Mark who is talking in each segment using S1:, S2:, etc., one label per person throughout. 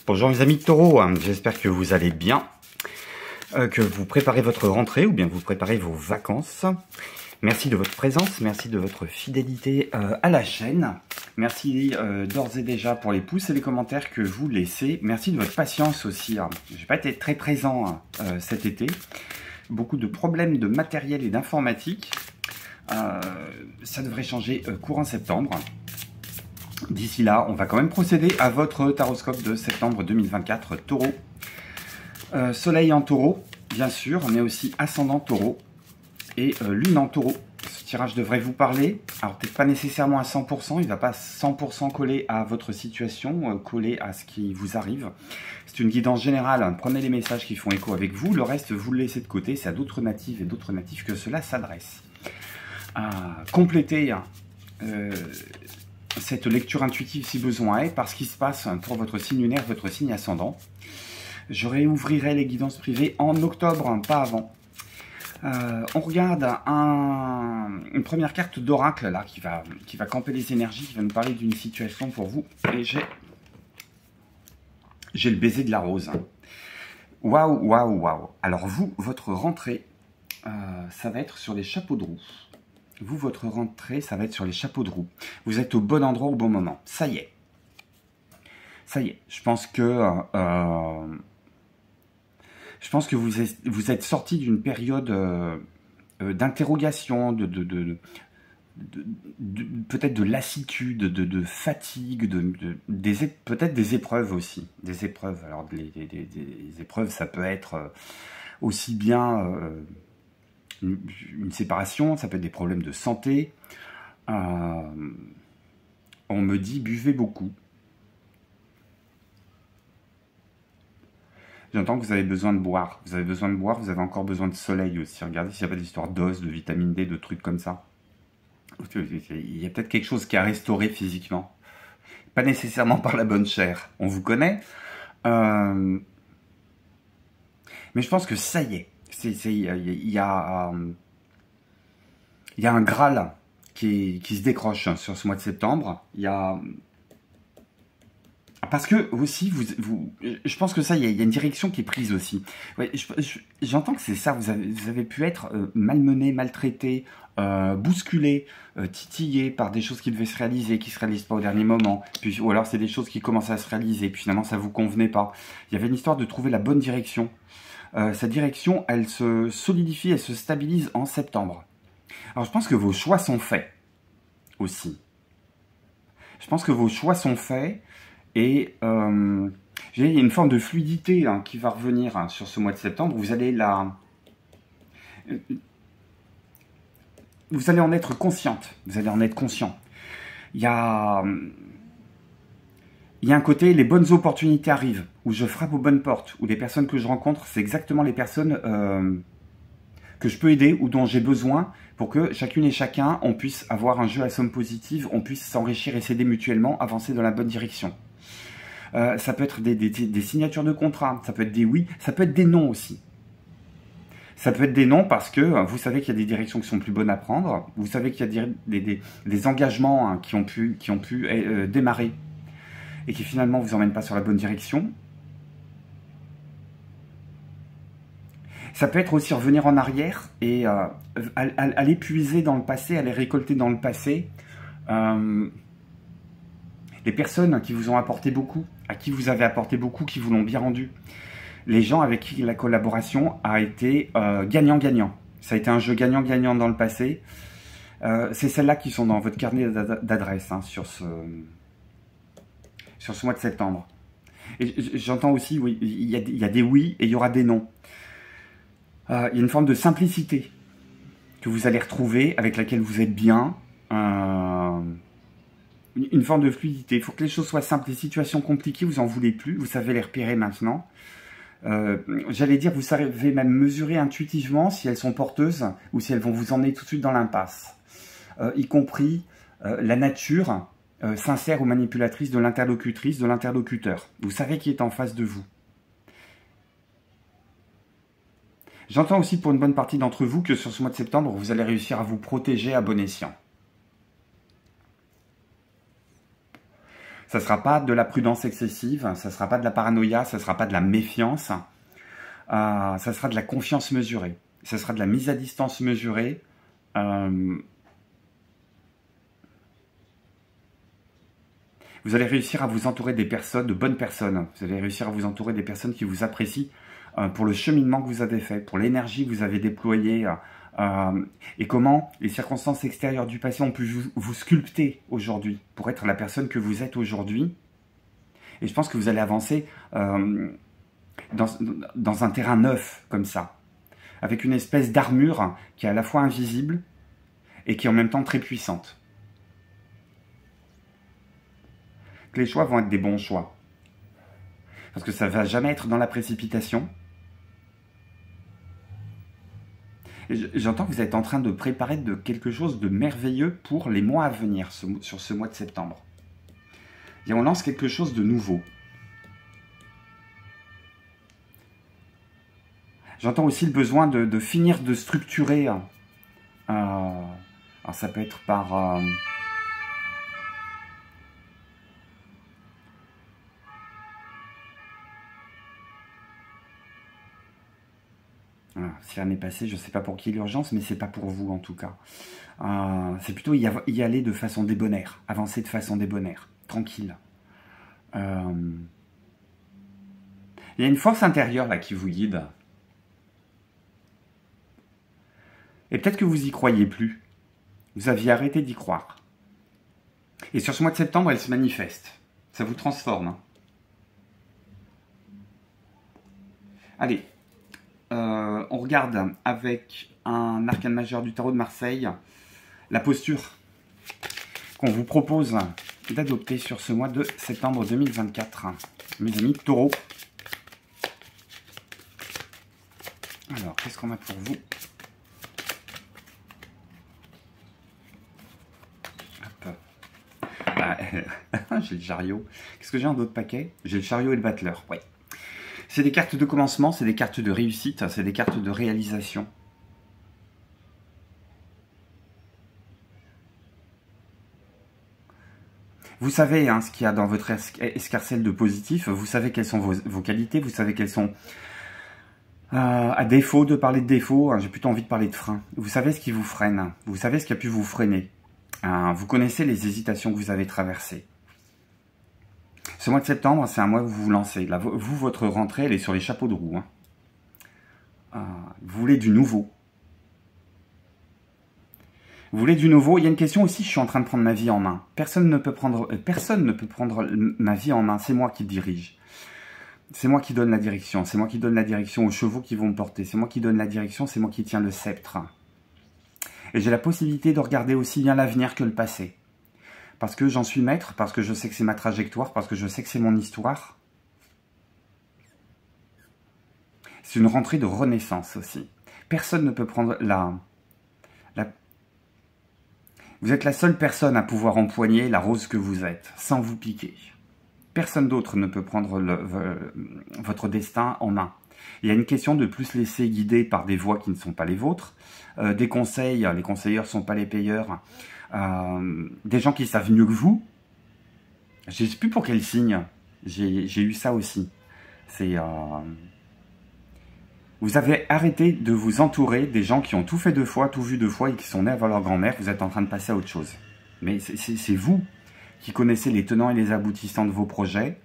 S1: Bonjour mes amis de Taureau, j'espère que vous allez bien, que vous préparez votre rentrée ou bien vous préparez vos vacances. Merci de votre présence, merci de votre fidélité à la chaîne. Merci d'ores et déjà pour les pouces et les commentaires que vous laissez. Merci de votre patience aussi. Je n'ai pas été très présent cet été. Beaucoup de problèmes de matériel et d'informatique. Ça devrait changer courant septembre. D'ici là, on va quand même procéder à votre taroscope de septembre 2024, Taureau. Soleil en Taureau, bien sûr, mais aussi ascendant Taureau et Lune en Taureau. Ce tirage devrait vous parler. Alors peut-être pas nécessairement à 100%, il ne va pas 100% coller à votre situation, coller à ce qui vous arrive. C'est une guidance générale, prenez les messages qui font écho avec vous, le reste vous le laissez de côté, c'est à d'autres natifs et d'autres natifs que cela s'adresse. Complétez cette lecture intuitive si besoin est par ce qui se passe pour votre signe lunaire, votre signe ascendant. Je réouvrirai les guidances privées en octobre, pas avant. On regarde une première carte d'oracle là qui va camper les énergies, qui va nous parler d'une situation pour vous. Et j'ai le baiser de la rose. Waouh, waouh, waouh. Alors vous, votre rentrée, ça va être sur les chapeaux de roue. Vous, votre rentrée, ça va être sur les chapeaux de roue. Vous êtes au bon endroit au bon moment. Ça y est. Ça y est. Je pense que vous êtes sorti d'une période d'interrogation, peut-être de lassitude, de fatigue, peut-être des épreuves aussi. Des épreuves. Alors, des épreuves, ça peut être aussi bien une séparation, ça peut être des problèmes de santé. On me dit, buvez beaucoup. J'entends que vous avez besoin de boire. Vous avez besoin de boire, vous avez encore besoin de soleil aussi. Regardez s'il n'y a pas d'histoire d'os, de vitamine D, de trucs comme ça. Il y a peut-être quelque chose qui a restauré physiquement. Pas nécessairement par la bonne chair. On vous connaît. Mais je pense que ça y est. Il y a un Graal qui se décroche sur ce mois de septembre. Il y a... Parce que aussi, je pense que ça, il y a une direction qui est prise aussi. Ouais, j'entends que c'est ça, vous avez pu être malmené, maltraité, bousculé, titillé par des choses qui devaient se réaliser, qui ne se réalisent pas au dernier moment. Puis, ou alors c'est des choses qui commencent à se réaliser, puis finalement ça ne vous convenait pas. Il y avait une histoire de trouver la bonne direction. Cette direction, elle se solidifie, elle se stabilise en septembre. Alors je pense que vos choix sont faits aussi. Je pense que vos choix sont faits. Et il y a une forme de fluidité qui va revenir sur ce mois de septembre. Vous allez en être consciente. Vous allez en être conscient. Il y a un côté, les bonnes opportunités arrivent, où je frappe aux bonnes portes, où les personnes que je rencontre, c'est exactement les personnes que je peux aider ou dont j'ai besoin pour que chacune et chacun, on puisse avoir un jeu à somme positive, on puisse s'enrichir et s'aider mutuellement, avancer dans la bonne direction. Ça peut être des signatures de contrat, ça peut être des oui, ça peut être des non aussi. Ça peut être des non parce que vous savez qu'il y a des directions qui sont plus bonnes à prendre, vous savez qu'il y a des engagements qui ont pu démarrer et qui finalement vous emmènent pas sur la bonne direction. Ça peut être aussi revenir en arrière et aller puiser dans le passé, aller récolter dans le passé les personnes qui vous ont apporté beaucoup, à qui vous avez apporté beaucoup, qui vous l'ont bien rendu. Les gens avec qui la collaboration a été gagnant-gagnant. Ça a été un jeu gagnant-gagnant dans le passé. C'est celles-là qui sont dans votre carnet d'adresse sur ce mois de septembre. Et j'entends aussi, oui, il y a des oui et il y aura des non. Il y a une forme de simplicité que vous allez retrouver, avec laquelle vous êtes bien. Une forme de fluidité. Il faut que les choses soient simples. Les situations compliquées, vous n'en voulez plus. Vous savez les repérer maintenant. J'allais dire, vous savez même mesurer intuitivement si elles sont porteuses ou si elles vont vous emmener tout de suite dans l'impasse. Y compris la nature sincère ou manipulatrice de l'interlocutrice, de l'interlocuteur. Vous savez qui est en face de vous. J'entends aussi pour une bonne partie d'entre vous que sur ce mois de septembre, vous allez réussir à vous protéger à bon escient. Ça ne sera pas de la prudence excessive, ça ne sera pas de la paranoïa, ça ne sera pas de la méfiance, ça sera de la confiance mesurée, ça sera de la mise à distance mesurée. Vous allez réussir à vous entourer des personnes, de bonnes personnes. Vous allez réussir à vous entourer des personnes qui vous apprécient pour le cheminement que vous avez fait, pour l'énergie que vous avez déployée, et comment les circonstances extérieures du passé ont pu vous sculpter aujourd'hui pour être la personne que vous êtes aujourd'hui. Et je pense que vous allez avancer dans un terrain neuf, comme ça, avec une espèce d'armure qui est à la fois invisible et qui est en même temps très puissante. Que les choix vont être des bons choix. Parce que ça ne va jamais être dans la précipitation. J'entends que vous êtes en train de préparer quelque chose de merveilleux pour les mois à venir, sur ce mois de septembre. Et on lance quelque chose de nouveau. J'entends aussi le besoin de finir de structurer. Alors ça peut être par... si rien n'est passé, je ne sais pas pour qui l'urgence, mais c'est pas pour vous en tout cas. C'est plutôt y aller de façon débonnaire, avancer de façon débonnaire, tranquille. Il y a une force intérieure là qui vous guide. Et peut-être que vous y croyez plus. Vous aviez arrêté d'y croire. Et sur ce mois de septembre, elle se manifeste. Ça vous transforme. Hein. Allez. On regarde avec un arcane majeur du tarot de Marseille la posture qu'on vous propose d'adopter sur ce mois de septembre 2024. Mes amis taureaux. Alors, qu'est-ce qu'on a pour vous? J'ai le chariot. Qu'est-ce que j'ai en d'autres paquets? J'ai le chariot et le battleur, oui. C'est des cartes de commencement, c'est des cartes de réussite, c'est des cartes de réalisation. Vous savez ce qu'il y a dans votre escarcelle de positif, vous savez quelles sont vos qualités, vous savez quelles sont... à défaut de parler de défauts, j'ai plutôt envie de parler de freins. Vous savez ce qui vous freine, vous savez ce qui a pu vous freiner. Vous connaissez les hésitations que vous avez traversées. Ce mois de septembre, c'est un mois où vous vous lancez. Là, vous, votre rentrée, elle est sur les chapeaux de roue. Vous voulez du nouveau. Vous voulez du nouveau. Il y a une question aussi, je suis en train de prendre ma vie en main. Personne ne peut prendre ma vie en main. C'est moi qui dirige. C'est moi qui donne la direction. C'est moi qui donne la direction aux chevaux qui vont me porter. C'est moi qui donne la direction. C'est moi qui tiens le sceptre. Et j'ai la possibilité de regarder aussi bien l'avenir que le passé. Parce que j'en suis maître, parce que je sais que c'est ma trajectoire, parce que je sais que c'est mon histoire. C'est une rentrée de renaissance aussi. Personne ne peut prendre Vous êtes la seule personne à pouvoir empoigner la rose que vous êtes, sans vous piquer. Personne d'autre ne peut prendre votre destin en main. Il y a une question de plus laisser guider par des voies qui ne sont pas les vôtres, des conseils, les conseilleurs ne sont pas les payeurs, des gens qui savent mieux que vous. Je ne sais plus pour quel signe, j'ai eu ça aussi. C'est... Vous avez arrêté de vous entourer des gens qui ont tout fait deux fois, tout vu deux fois et qui sont nés avant leur grand-mère. Vous êtes en train de passer à autre chose. Mais c'est vous qui connaissez les tenants et les aboutissants de vos projets.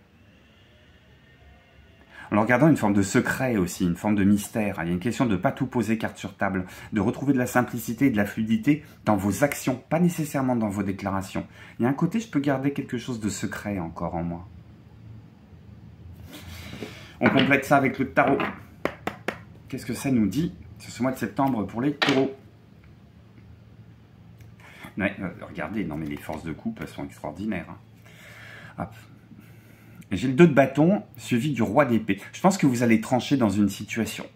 S1: En regardant une forme de secret aussi, une forme de mystère. Il y a une question de ne pas tout poser carte sur table, de retrouver de la simplicité et de la fluidité dans vos actions, pas nécessairement dans vos déclarations. Il y a un côté, je peux garder quelque chose de secret encore en moi. On complète ça avec le tarot. Qu'est-ce que ça nous dit sur ce mois de septembre pour les taureaux? Ouais, regardez, non mais les forces de coupe, elles sont extraordinaires. Hein. J'ai le 2 de bâton suivi du roi d'épée. Je pense que vous allez trancher dans une situation.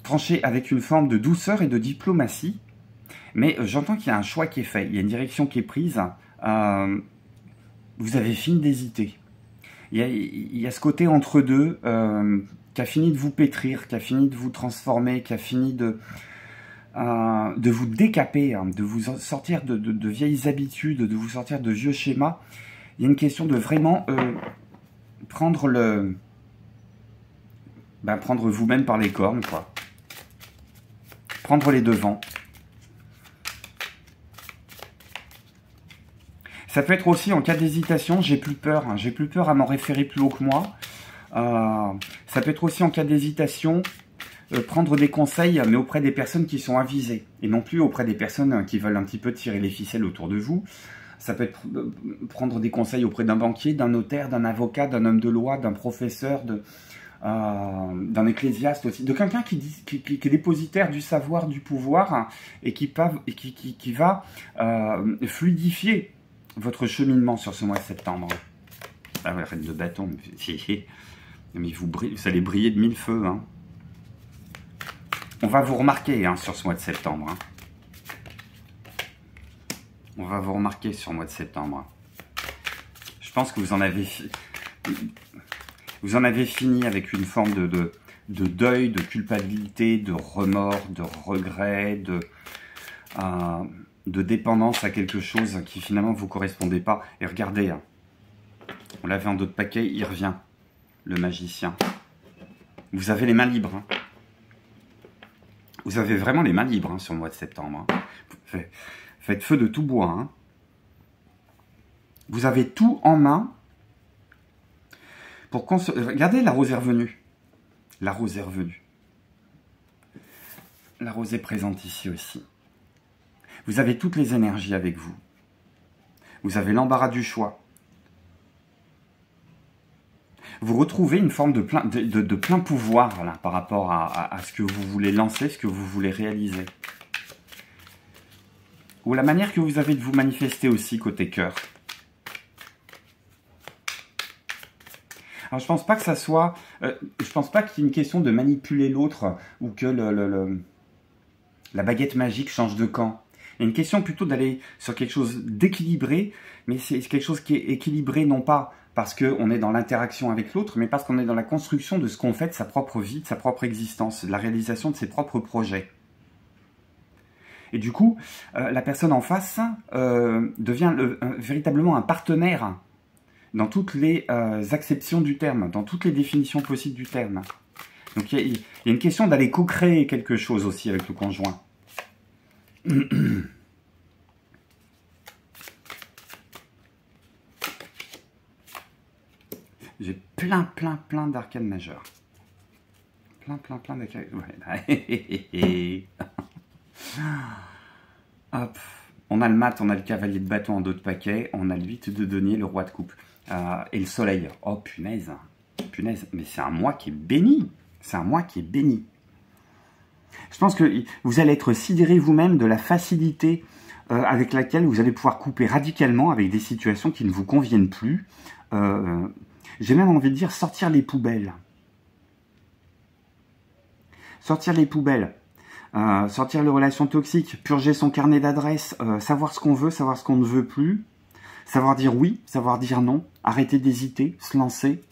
S1: Trancher avec une forme de douceur et de diplomatie. Mais j'entends qu'il y a un choix qui est fait. Il y a une direction qui est prise. Vous avez fini d'hésiter. Il y a ce côté entre deux qui a fini de vous pétrir, qui a fini de vous transformer, qui a fini de de vous décaper, hein, de vous sortir de vieilles habitudes, de vous sortir de vieux schémas. Il y a une question de vraiment prendre vous-même par les cornes, quoi. Prendre les devants. Ça peut être aussi en cas d'hésitation, j'ai plus peur, hein, j'ai plus peur à m'en référer plus haut que moi. Ça peut être aussi en cas d'hésitation, prendre des conseils, mais auprès des personnes qui sont avisées, et non plus auprès des personnes qui veulent un petit peu tirer les ficelles autour de vous. Ça peut être prendre des conseils auprès d'un banquier, d'un notaire, d'un avocat, d'un homme de loi, d'un professeur, d'un ecclésiaste aussi, de quelqu'un qui est dépositaire du savoir, du pouvoir, hein, et qui va fluidifier votre cheminement sur ce mois de septembre. Ah ouais, reine de bâton, mais vous allez briller de mille feux. Hein. On va vous remarquer hein, sur ce mois de septembre. Hein. On va vous remarquer sur le mois de septembre. Je pense que vous en avez fini avec une forme de deuil, de culpabilité, de remords, de regret, de dépendance à quelque chose qui finalement ne vous correspondait pas. Et regardez, hein, on l'avait en dos de paquet, il revient, le magicien. Vous avez les mains libres. Hein. Vous avez vraiment les mains libres hein, sur le mois de septembre. Hein. Faites feu de tout bois. Hein. Vous avez tout en main. Pour regardez, la rose est revenue. La rose est revenue. La rose est présente ici aussi. Vous avez toutes les énergies avec vous. Vous avez l'embarras du choix. Vous retrouvez une forme de plein pouvoir là, par rapport à ce que vous voulez lancer, ce que vous voulez réaliser. Ou la manière que vous avez de vous manifester aussi côté cœur. Alors je pense pas que ça soit... je pense pas qu'il y ait une question de manipuler l'autre ou que la baguette magique change de camp. Il y a une question plutôt d'aller sur quelque chose d'équilibré, mais c'est quelque chose qui est équilibré non pas parce qu'on est dans l'interaction avec l'autre, mais parce qu'on est dans la construction de ce qu'on fait de sa propre vie, de sa propre existence, de la réalisation de ses propres projets. Et du coup, la personne en face devient véritablement un partenaire dans toutes les acceptions du terme, dans toutes les définitions possibles du terme. Donc il y a une question d'aller co-créer quelque chose aussi avec le conjoint. J'ai plein d'arcanes majeures. Plein d'arcanes. Ouais. Hop. On a le mat, on a le cavalier de bâton en dos de paquet, on a le 8 de denier, le roi de coupe. Et le soleil. Oh punaise. Punaise. Mais c'est un mois qui est béni. C'est un mois qui est béni. Je pense que vous allez être sidéré vous-même de la facilité avec laquelle vous allez pouvoir couper radicalement avec des situations qui ne vous conviennent plus. J'ai même envie de dire sortir les poubelles. Sortir les poubelles. Sortir les relations toxiques, purger son carnet d'adresses, savoir ce qu'on veut, savoir ce qu'on ne veut plus, savoir dire oui, savoir dire non, arrêter d'hésiter, se lancer.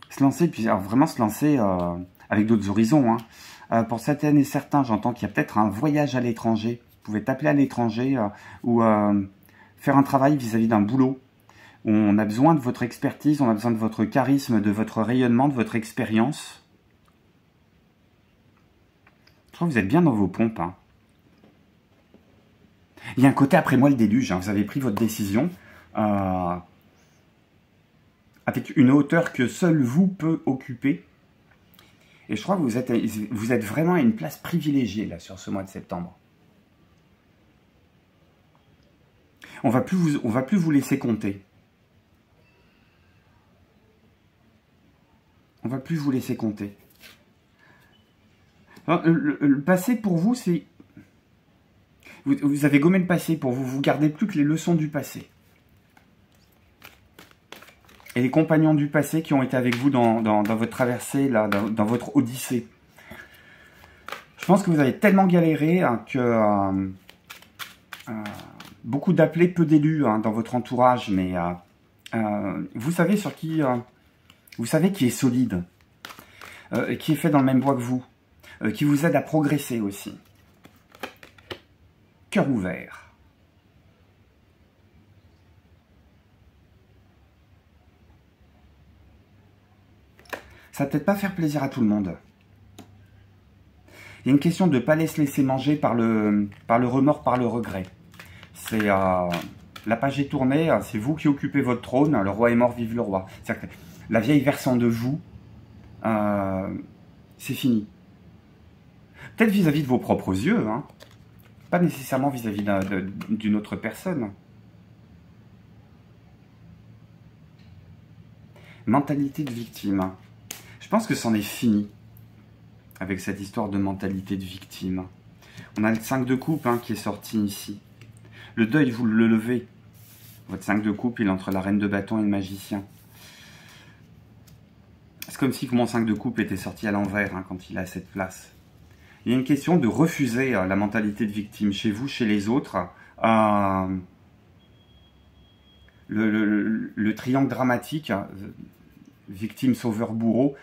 S1: Se lancer, puis alors vraiment se lancer avec d'autres horizons. Hein. Pour certaines et certains, j'entends qu'il y a peut-être un voyage à l'étranger. Vous pouvez t'appeler à l'étranger ou faire un travail vis-à-vis d'un boulot. Où on a besoin de votre expertise, on a besoin de votre charisme, de votre rayonnement, de votre expérience. Je trouve que vous êtes bien dans vos pompes. Hein. Il y a un côté après moi le déluge. Hein. Vous avez pris votre décision avec une hauteur que seul vous peut occuper. Et je crois que vous êtes vraiment à une place privilégiée là sur ce mois de septembre. On va plus vous laisser compter. On va plus vous laisser compter. Alors, le passé pour vous, c'est... Vous avez gommé le passé pour vous. Vous gardez plus que les leçons du passé. Et les compagnons du passé qui ont été avec vous dans votre traversée, là, dans votre odyssée. Je pense que vous avez tellement galéré hein, que beaucoup d'appelés, peu d'élus hein, dans votre entourage, mais vous savez sur qui... vous savez qui est solide, qui est fait dans le même bois que vous. qui vous aide à progresser aussi. Cœur ouvert. Ça va peut-être pas faire plaisir à tout le monde. Il y a une question de ne pas se laisser manger par le remords, par le regret. C'est la page est tournée, c'est vous qui occupez votre trône, le roi est mort, vive le roi. C'est-à-dire que la vieille version de vous, c'est fini. Peut-être vis-à-vis de vos propres yeux, hein. Pas nécessairement vis-à-vis d'une autre personne. Mentalité de victime. Je pense que c'en est fini avec cette histoire de mentalité de victime. On a le 5 de coupe hein, qui est sorti ici. Le deuil, vous le levez. Votre 5 de coupe, il est entre la reine de bâton et le magicien. C'est comme si mon 5 de coupe était sorti à l'envers hein, quand il est à cette place. Il y a une question de refuser la mentalité de victime chez vous, chez les autres. Le triangle dramatique, victime, sauveur, bourreau,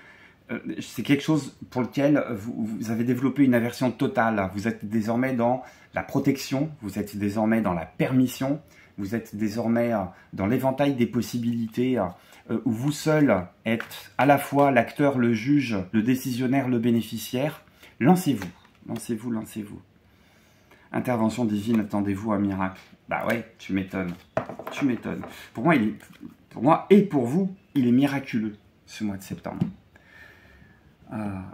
S1: c'est quelque chose pour lequel vous avez développé une aversion totale. Vous êtes désormais dans la protection, vous êtes désormais dans la permission, vous êtes désormais dans l'éventail des possibilités où vous seul êtes à la fois l'acteur, le juge, le décisionnaire, le bénéficiaire. Lancez-vous, lancez-vous, lancez-vous. Intervention divine, attendez-vous à un miracle. Bah ouais, tu m'étonnes, tu m'étonnes. Pour moi et pour vous, il est miraculeux ce mois de septembre.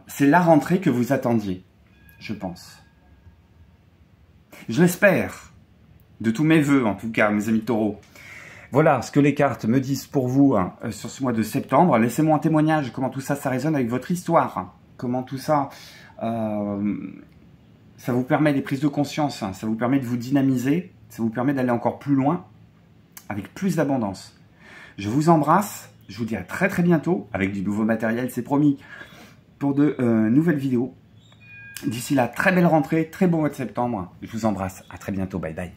S1: C'est la rentrée que vous attendiez, je pense. Je l'espère, de tous mes voeux en tout cas, mes amis taureaux. Voilà ce que les cartes me disent pour vous hein, sur ce mois de septembre. Laissez-moi un témoignage, comment tout ça, ça résonne avec votre histoire. Comment tout ça, ça vous permet des prises de conscience, hein, ça vous permet de vous dynamiser, ça vous permet d'aller encore plus loin, avec plus d'abondance. Je vous embrasse, je vous dis à très très bientôt, avec du nouveau matériel, c'est promis, pour de nouvelles vidéos. D'ici là, très belle rentrée, très bon mois de septembre. Je vous embrasse, à très bientôt, bye bye.